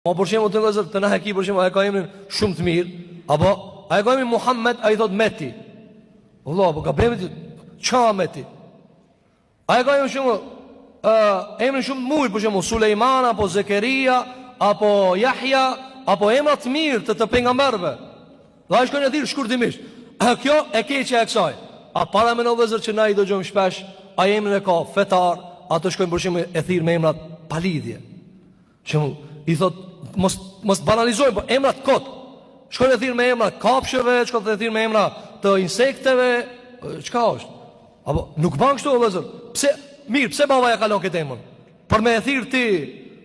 Ma për shembull të vëzër të na heki për shembull ai ka emrin shumë të mirë, apo ai ka emrin Muhammed, ai thot Meti. Allah, po gabremi ç'a Meti. Ai ka emrin shumë emrin shumë të mirë, për shembull Sulejman apo Zekeria apo Yahya apo emra të mirë të pejgamberëve. Dhe ai shkon e thirr shkurtimisht. Kjo e keqja e kësaj. A para me në vëzër që na i dëgjojmë shpesh, a emrin e ka fetar, ato shkojnë për shembull e thirr me emrat pa lidhje. Shembull i thot mos banalizojmë, po emrat kot. Shkojnë e thirr me emra kafshëve, shkojnë e thirr me emra të insekteve, çka është? Apo nuk bën kështu vëllazër. Pse baba ja kalon këtë emër? Për me e thirr ti.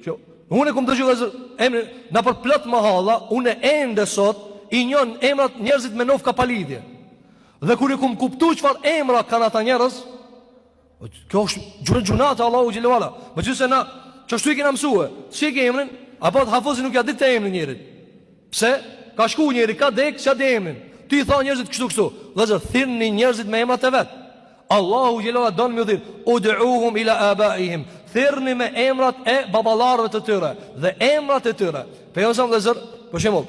Që unë kum dëgjoj vëllazër, emrin na për plot mahalla, unë ende sot i njoh emrat njerëzit me nofka pa lidhje. Dhe kur i kum kuptuar çfarë emra kanë ata njerëz, kjo është gjunata Allahu xhelalu ala. Megjithëse na çështu i kena mësue. Si e ke emrin? Apo të hafozi nuk ja ditë të emrin njerit. Pse? Ka shku njeri, ka dek, që di emrin. Ti i tha njerëzit kështu. Vëllazër, thirrni njerëzit me emrat e vet. Allahu xhelalu ala don më thirr, ud'uhum ila abaihim. Thirrni me emrat e baballarëve të tyre dhe emrat e tyre. Pejgamberi vëllazër, për shembull,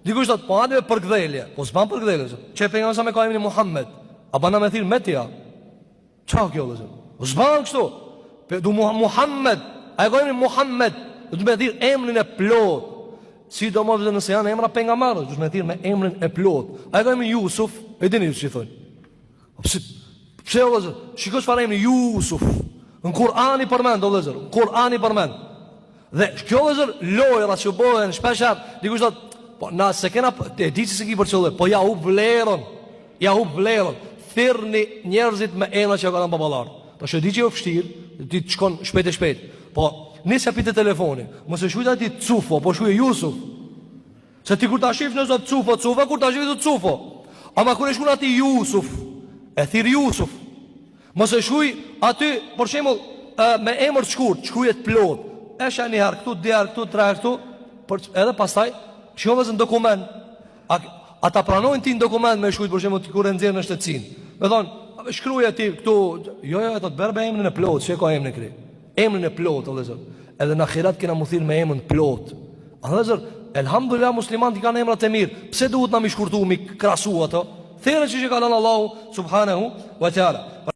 dikush thot, po hajde për gdhelje. Po s'ban për gdhelje. Çe pejgamberi me ka emrin Muhammed, a bana me thirr Metia? Çao kjo vëllazër? S'ban kështu. Du Muhammed, ai ka emrin Muhammed, do të më thirr emrin e plot. Sidomos nëse janë emra pejgamberësh, do të më thirr me emrin e plot. Ai ka emrin Yusuf, e dini ç'i thonë? Pse vëllazër? Shikoj çfarë emri Yusuf. Në Kur'an i përmend vëllazër, Kur'an i përmend. Dhe kjo vëllazër lojra që bëhen shpesh, dikush thot, po na se kena e di se ki për çolë, po ja u vlerën. Ja u vlerën. Thirrni njerëzit me emra që kanë baballar. Po shë di që jo vështirë, ti të shkon shpejt e shpejt. Po nisja pite telefoni, mos e shujta ti Cufo, po shuje Yusuf. Se ti kur ta shif në zot Cufo, kur ta shif zot Cufo. Ama kur e shkon ati Yusuf, e thirr Yusuf. Mos e shuj aty, për shembull, me emër të shkurt, shkruhet plot. Esha një herë këtu, dy herë këtu, tre herë këtu, por edhe pastaj shikohet në dokument. Ata pranojnë ti në dokument me shkruajt për shembull ti kur e nxjerr në shtetësinë. Me thon, shkruaj ti këtu, jo, ato të bërë me emrin e plot, çe ka emrin e kri. Emrin e plot, vëllazër. Edhe në ahiret kena muthir me emrin plot. Vëllazër, elhamdulillah muslimanët kanë emrat e mirë. Pse duhet na mi shkurtu mi krasu ato? Thërë që ka dhënë Allahu subhanahu wa taala.